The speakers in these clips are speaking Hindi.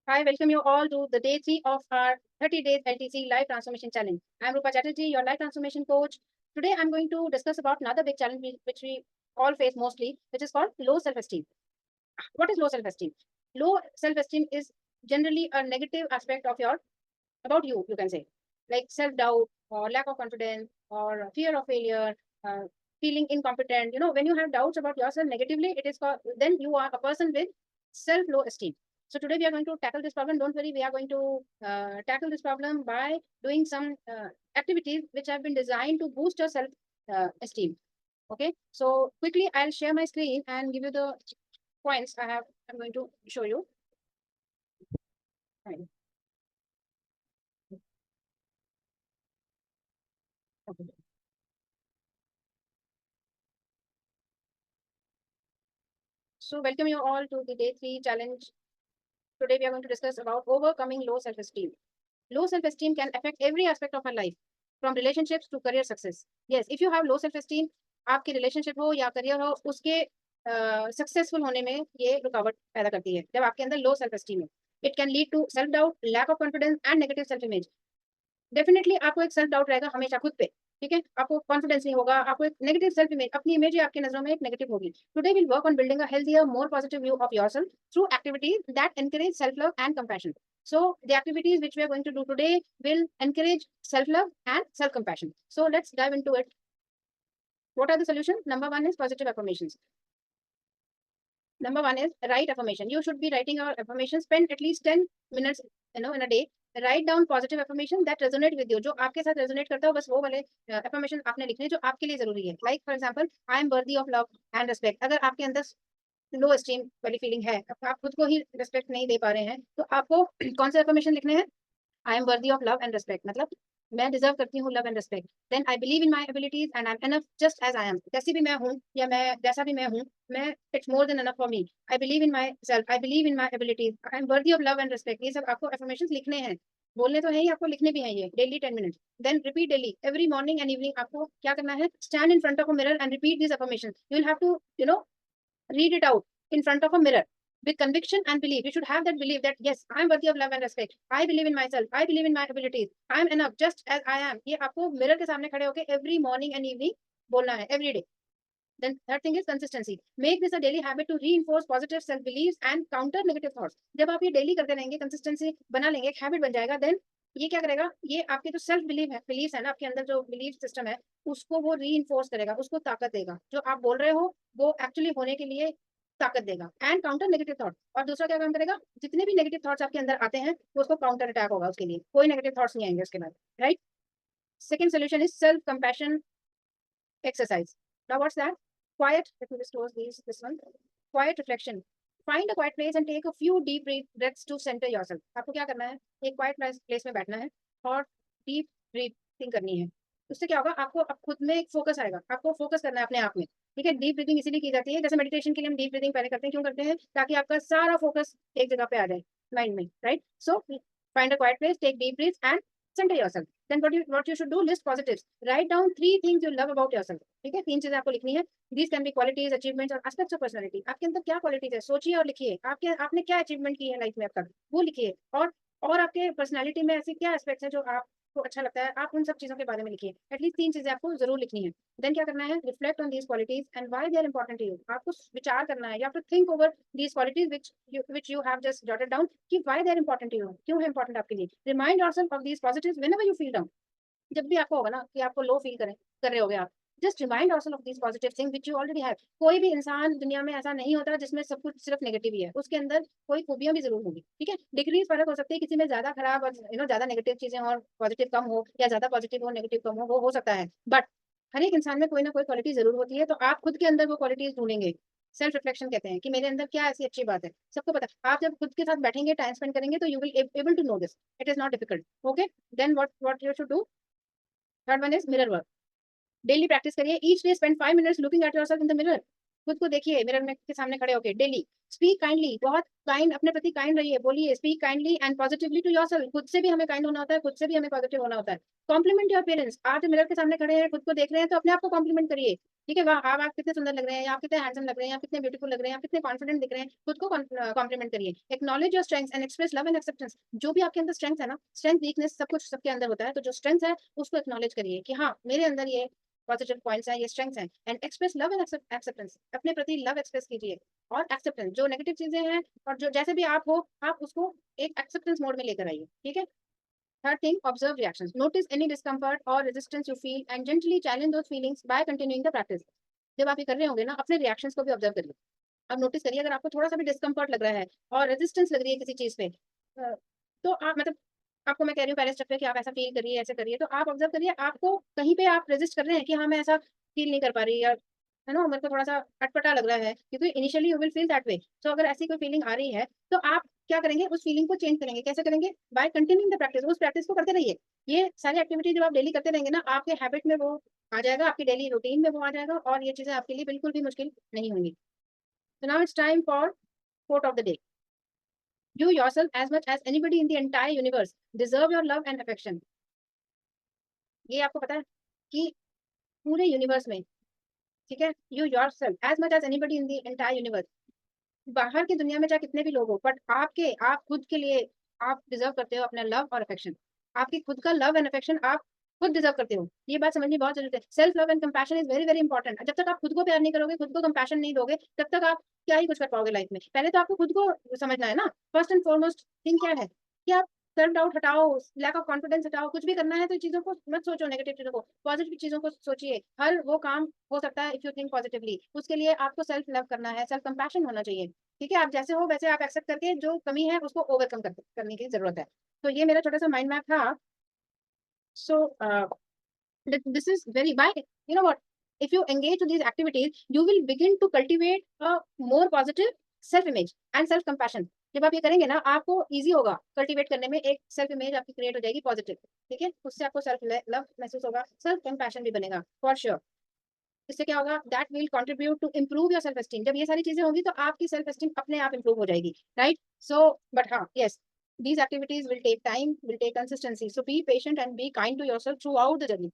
Hi, welcome you all to the day 3 of our 30 days LTC Life Transformation Challenge. I'm Rupa Chatterjee, your life transformation coach. Today, I'm going to discuss about another big challenge which we all face mostly, which is called low self-esteem. What is low self-esteem? Low self-esteem is generally a negative aspect of about you can say, like self-doubt or lack of confidence or fear of failure, uh, feeling incompetent. When you have doubts about yourself negatively, it is called, then you are a person with self-low esteem. So today we are going to tackle this problem. Don't worry, we are going to tackle this problem by doing some activities which have been designed to boost your self-esteem. Okay, so quickly I'll share my screen and give you the points I'm going to show you. Fine. Okay. So welcome you all to the day 3 challenge. Today we are going to discuss about overcoming low self-esteem. Low self-esteem can affect every aspect of our life, from relationships to career success. Yes, if you have low self-esteem, आपकी relationship हो या career हो, उसके successful होने में ये रुकावट पैदा करती है जब आपके अंदर low self-esteem है. It can lead to self-doubt, lack of confidence and negative self-image. Definitely आपको एक सेल्फ डाउट रहेगा हमेशा खुद पे. ठीक है, आपको कॉन्फिडेंस नहीं होगा, आपको एक नेगेटिव सेल्फ इमेज, अपनी इमेज ही आपकी नजरों में एक नेगेटिव होगी. Today will work on building a healthier more positive view of yourself through activities that encourage self love and compassion. So the activities which we are going to do today will encourage self love and self compassion. So let's dive into it. What are the solutions? Number one is positive affirmations. Number one is write affirmation. You should be writing your affirmation. Spend at least 10 minutes, in a day. Write down positive affirmation that resonate with you. जो आपके साथ resonate करता हो, बस वो वाले affirmation आपने लिखने हैं जो आपके लिए जरूरी है. Like for example, I am worthy of love and respect. अगर आपके अंदर लो एस्टीम वाली फीलिंग है, आप खुद को ही रिस्पेक्ट नहीं दे पा रहे हैं, तो आपको कौन से affirmation लिखने हैं? I am worthy of love and respect. मतलब मैं डिजर्व करती हूँ love and respect. Then I believe in my abilities and I am enough just as I am. जैसी भी मैं हूँ या मैं जैसा भी मैं हूँ, मैं it's more than enough for me. I believe in my self, I believe in my abilities, I am worthy of love and respect. ये सब आपको एफर्मेशन लिखने हैं. बोलने तो है ही, आपको लिखने भी हैं ये daily 10 minutes. Then repeat daily every morning and evening. आपको क्या करना है? Stand in front of a mirror and repeat this affirmation. You will have to read it out in front of a mirror with conviction and belief. You should have that belief that yes, I am worthy of love and respect. I believe in myself. I believe in my abilities. I am enough just as I am. ये आपको मिरर के सामने खड़े होके every morning and evening बोलना है, every day. Then third thing is consistency. Make this a daily habit to reinforce positive self beliefs and counter negative thoughts. जब आप ये डेली करते रहेंगे, कंसिस्टेंसी बना लेंगे, एक हैबिट बन जाएगा, देन ये क्या करेगा? ये आपके जो सेल्फ बिलीफ है ना, आपके अंदर जो बिलीफ सिस्टम है, उसको वो रीइंफोर्स करेगा, उसको ताकत देगा. जो आप बोल रहे हो वो एक्चुअली होने के लिए ताकत देगा. And counter negative thought. और दूसरा क्या काम करेगा? जितने भी नेगेटिव थॉट्स आपके अंदर आते हैं, वो उसको काउंटर अटैक होगा. उसके लिए कोई नेगेटिव थॉट्स नहीं आएंगे उसके बाद. Right. Second solution is self compassion exercise. Now what's that? Quiet. Let me just close this one. Quiet reflection. Find a quiet place and take a few deep breaths to center yourself. आपको क्या करना है? एक quiet place में बैठना है और deep breathing करनी है. उससे क्या होगा? आपको अब खुद में एक फोकस आएगा. आपको फोकस करना है अपने आप में. ठीक है. डीप ब्रीथिंग इसीलिए की जाती है, जैसे मेडिटेशन के लिए हम डीप ब्रीथिंग पहले करते हैं. क्यों करते हैं? ताकि आपका सारा फोकस एक जगह पे आ जाए माइंड में. Right. So find a quiet place, take deep breaths and center yourself. Then what you should do, list positives. Write down 3 things you love about yourself. ठीक है, 3 चीजें आपको लिखनी है. These can be qualities, achievements और aspects of personality. आपके अंदर क्या क्वालिटीज है, सोचिए और लिखिए. आपने क्या अचीवमेंट की है लाइफ में अब तक, वो लिखिए. और आपके पर्सनालिटी में ऐसे क्या एस्पेक्ट्स हैं जो आपको अच्छा लगता है, आप उन सब चीजों के बारे में लिखिए. एटलीस्ट 3 चीजें आपको जरूर लिखनी है. देन क्या करना है? Reflect on these qualities and why they are important to you. आपको विचार करना है, या फिर think over these qualities which you have just jotted down कि why they are important to you, क्यों है इंपॉर्टेंट आपके लिए. Remind yourself of these positives whenever you feel down. जब भी आपको होगा ना कि आपको लो फील कर रहे होगे आप, just remind yourself of these positive thing which you already have. कोई भी इंसान दुनिया में ऐसा नहीं होता जिसमें सब कुछ सिर्फ नेगेटिव ही है. उसके अंदर कोई खूबियां भी जरूर होंगी. ठीक है. डिग्रीज फर्क हो सकती है, किसी में ज्यादा खराब और ज्यादा नेगेटिव चीजें हो और पॉजिटिव कम हो, या ज्यादा पॉजिटिव हो नेगेटिव कम हो, वो हो सकता है. बट हर एक इंसान में कोई ना कोई क्वालिटी जरूर होती है. तो आप खुद के अंदर वो क्वालिटीज ढूंढेंगे. सेल्फ रिफ्लेक्शन कहते हैं कि मेरे अंदर क्या ऐसी अच्छी बात है. सबको पता. आप जब खुद के साथ बैठेंगे, टाइम स्पेंड करेंगे, तो you will able to know this. It is not difficult. Okay. Then what you should do. Third one is mirror work. Daily practice करिए. Each day spend 5 minutes looking at yourself in the mirror. खुद को देखिए मिरर में के सामने खड़े होके डेली। स्पीक काइंडली, बहुत काइंड अपने प्रति काइंड रहिए, बोलिए speak kindly and positively to yourself. खुद से भी हमें काइंड होना होता है, खुद से भी हमें पॉजिटिव होना होता है। कॉम्प्लीमेंट योर पेरेंट्स, आज मिरर के सामने खड़े हैं, खुद को देख रहे हैं तो अपने आप को कॉम्प्लीमेंट करिए। ठीक है, वाह आप कितने सुंदर लग रहे हैं, आप कितने हैंडसम लग रहे हैं, आप कितने ब्यूटीफुल लग रहे हैं, आप कितने कॉन्फिडेंट दिख रहे हैं, खुद को कॉम्प्लीमेंट करिए। Acknowledge your strengths and express love and acceptance. जो भी आपके अंदर स्ट्रेंथ है ना, स्ट्रेंथ वीकनेस सब कुछ सबके अंदर होता है, तो जो स्ट्रेंथ है उसको एक्नॉलेज करिए कि हाँ मेरे अंदर ये पॉजिटिव पॉइंट्स हैं, ये स्ट्रेंथ्स हैं। And express love and acceptance, अपने प्रति लव एक्सप्रेस कीजिए। और एक्सेप्टेंस, जो नेगेटिव चीजें हैं और जो जैसे भी आप हो, आप उसको एक एक्सेप्टेंस मोड में लेकर आइए। ठीक है। Third thing, observe reactions. Notice any discomfort और resistance you feel and gently challenge those feelings by continuing the practice. जब आप ये कर रहे होंगे ना, अपने रिएक्शंस को भी ऑब्जर्व करिए। अब नोटिस करिए अगर आपको थोड़ा सा भी डिस्कम्फर्ट लग रहा है और रेजिस्टेंस लग रही है किसी चीज पे, तो आप मतलब आपको मैं कह रही हूँ पहले स्टेप पे कि आप ऐसा फील करिए, ऐसे करिए, तो आप ऑब्जर्व करिए आपको कहीं पे आप रेजिस्ट कर रहे हैं कि हाँ मैं ऐसा फील नहीं कर पा रही, या है ना मेरे को थोड़ा सा अटपटा लग रहा है, क्योंकि initially you will feel that way. तो अगर ऐसी कोई फीलिंग आ रही है तो आप क्या करेंगे, उस फीलिंग को चेंज करेंगे। कैसे करेंगे? By continuing the practice. उस प्रैक्टिस को करते रहिए। ये सारी एक्टिविटी जब आप डेली करते रहेंगे ना, आपके हैबिट में वो आ जाएगा, आपकी डेली रूटीन में वो आ जाएगा, और ये चीजें आपके लिए बिल्कुल भी मुश्किल नहीं होंगी। So now it's time for quote of the day. You yourself, as much as anybody in the entire universe, deserve your love and affection. ये आपको पता है कि पूरे यूनिवर्स में, ठीक है, you yourself as much as anybody in the entire universe, बाहर की दुनिया में चाहे कितने भी लोग हो, बट आप खुद के लिए आप डिजर्व करते हो अपना लव और अफेक्शन। आपकी खुद का लव एंड अफेक्शन आप खुद डिजर्व करते हो। ये बात समझनी बहुत जरूरी है। Self love and compassion is very very important. जब तक आप खुद को प्यार नहीं करोगे, खुद को कंपैशन नहीं दोगे, तब तक आप क्या ही कुछ कर पाओगे लाइफ में। पहले तो आपको खुद को समझना है ना। फर्स्ट एंड फॉरमोस्ट थिंग क्या है कि आप सेल्फ डाउट हटाओ, लैक ऑफ कॉन्फिडेंस हटाओ। कुछ भी करना है तो चीजों को मत सोचो, नेगेटिव चीजों को, पॉजिटिव चीजों को सोचिए। हर वो काम हो सकता है इफ यू थिंक पॉजिटिवली। उसके लिए आपको सेल्फ लव करना है, सेल्फ कंपैशन होना चाहिए। ठीक है, आप जैसे हो वैसे आप एक्सेप्ट करके जो कमी है उसको ओवरकम करने की जरूरत है। तो ये मेरा छोटा सा माइंड मैप था। सो this is very by, you know what, if you engage with these activities you will begin to cultivate a more positive self image and self compassion. जब आप ये करेंगे ना, आपको इजी होगा कल्टीवेट करने में, एक सेल्फ इमेज आपकी क्रिएट हो जाएगी पॉजिटिव। ठीक है, उससे आपको सेल्फ लव महसूस होगा, सेल्फ कंपैशन भी बनेगा फॉर श्योर। इससे क्या होगा, that will contribute to improve your self esteem. जब ये सारी चीजें होंगी तो आपकी सेल्फ एस्टीम अपने आप इंप्रूव हो जाएगी, राइट। सो बट हाँ, yes, these activities will take time, will take consistency, so be patient and be kind to yourself throughout the journey.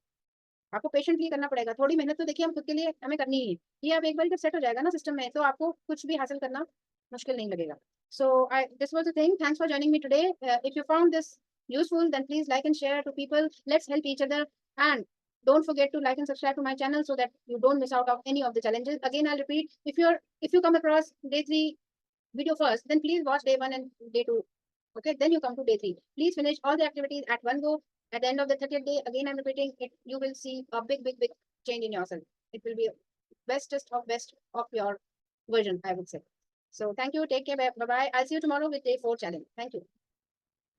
आपको पेशेंटली करना पड़ेगा। थोड़ी मेहनत तो देखिए हम खुद के लिए हमें करनी ही है। ये अब एक बार जब सेट हो जाएगा ना सिस्टम में, तो आपको कुछ भी हासिल करना मुश्किल नहीं लगेगा। So I this was the thing. Thanks for joining me today. If you found this useful, then please like and share to people. Let's help each other, and don't forget to like and subscribe to my channel so that you don't miss out of any of the challenges. Again I'll repeat, if you come across day 3 video first, then please watch day 1 and day 2. Okay, then you come to day 3. Please finish all the activities at one go. At the end of the 30th day, again I'm repeating it, you will see a big change in yourself. It will be bestest of best of your version, I would say. So thank you, take care, bye bye. I'll see you tomorrow with day 4 challenge. Thank you.